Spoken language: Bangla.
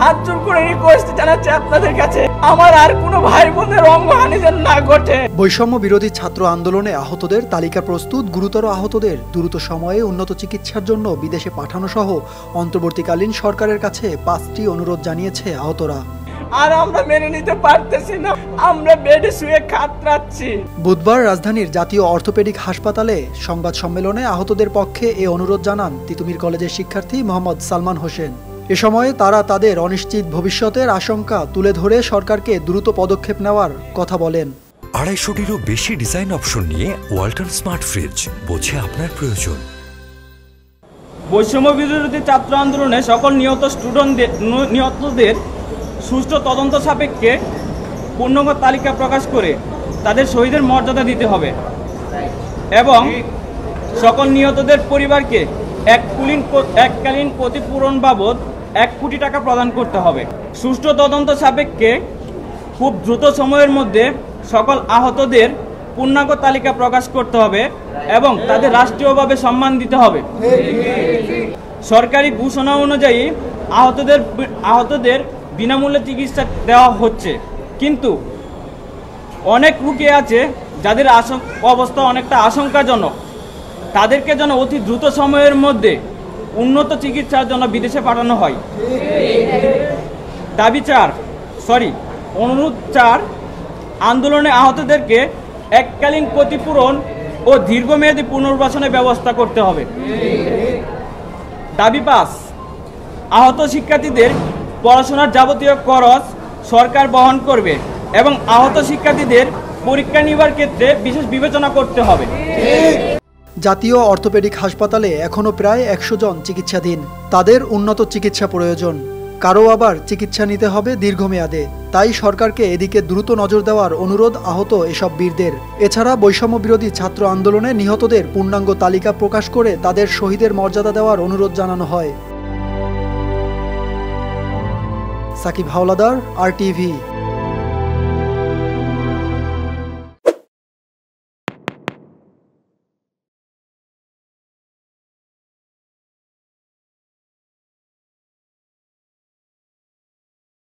হাত জোর করে রিকোয়েস্ট জানাচ্ছি আপনাদের কাছে, আমার আর কোনো ভাই বোনের অঙ্গহানি যেন না ঘটে। বৈষম্য বিরোধী ছাত্র আন্দোলনে আহতদের তালিকা প্রস্তুত, গুরুতর আহতদের দ্রুত সময়ে উন্নত চিকিৎসার জন্য বিদেশে পাঠানো সহ অন্তর্বর্তীকালীন সরকারের কাছে 5টি অনুরোধ জানিয়েছে আহতরা। আর আমরা মেনে নিতে পারতেছি না, আমরা বেডে শুয়ে কাতরাচ্ছি। বুধবার রাজধানীর জাতীয় অর্থোপেডিক হাসপাতালে সংবাদ সম্মেলনে আহতদের পক্ষে এ অনুরোধ জানান তিতুমির কলেজের শিক্ষার্থী মোহাম্মদ সালমান হোসেন। এ সময় তারা তাদের অনিশ্চিত ভবিষ্যতের আশঙ্কা তুলে ধরে সরকারকে দ্রুত পদক্ষেপ নেওয়ার কথা বলেন। 250টিরও বেশি ডিজাইন অপশন নিয়ে ওয়ালটন স্মার্ট ফ্রিজ, বোঝে আপনার প্রয়োজন। বৈষম্য বিরোধী ছাত্র আন্দোলনে সকল নিহতদের সুষ্ঠু তদন্ত সাপেক্ষে পূর্ণাঙ্গ তালিকা প্রকাশ করে তাদের শহীদের মর্যাদা দিতে হবে এবং সকল নিহতদের পরিবারকে এককালীন ক্ষতিপূরণ বাবদ 1 কোটি টাকা প্রদান করতে হবে। সুষ্ঠু তদন্ত সাপেক্ষে খুব দ্রুত সময়ের মধ্যে সকল আহতদের পূর্ণাঙ্গ তালিকা প্রকাশ করতে হবে এবং তাদের রাষ্ট্রীয়ভাবে সম্মান দিতে হবে। সরকারি ঘোষণা অনুযায়ী আহতদের বিনামূল্যে চিকিৎসা দেওয়া হচ্ছে, কিন্তু অনেক রোগী আছে যাদের অবস্থা অনেকটা আশঙ্কাজনক, তাদেরকে যেন অতি দ্রুত সময়ের মধ্যে উন্নত চিকিৎসার জন্য বিদেশে পাঠানো হয়। অনুরোধ 4, আন্দোলনে আহতদেরকে এককালীন ক্ষতিপূরণ ও দীর্ঘমেয়াদী পুনর্বাসনের ব্যবস্থা করতে হবে। দাবি 5, আহত শিক্ষার্থীদের পড়াশোনার যাবতীয় খরচ সরকার বহন করবে এবং আহত শিক্ষার্থীদের পরীক্ষা নেওয়ার ক্ষেত্রে বিশেষ বিবেচনা করতে হবে। জাতীয় অর্থোপেডিক হাসপাতালে এখনও প্রায় 100 জন চিকিৎসাধীন। তাদের উন্নত চিকিৎসা প্রয়োজন, কারো আবার চিকিৎসা নিতে হবে দীর্ঘমেয়াদে। তাই সরকারকে এদিকে দ্রুত নজর দেওয়ার অনুরোধ আহত এসব বীরদের। এছাড়া বৈষম্য বিরোধী ছাত্র আন্দোলনে নিহতদের পূর্ণাঙ্গ তালিকা প্রকাশ করে তাদের শহীদের মর্যাদা দেওয়ার অনুরোধ জানানো হয়। সাকিব হাওলাদার, RTV।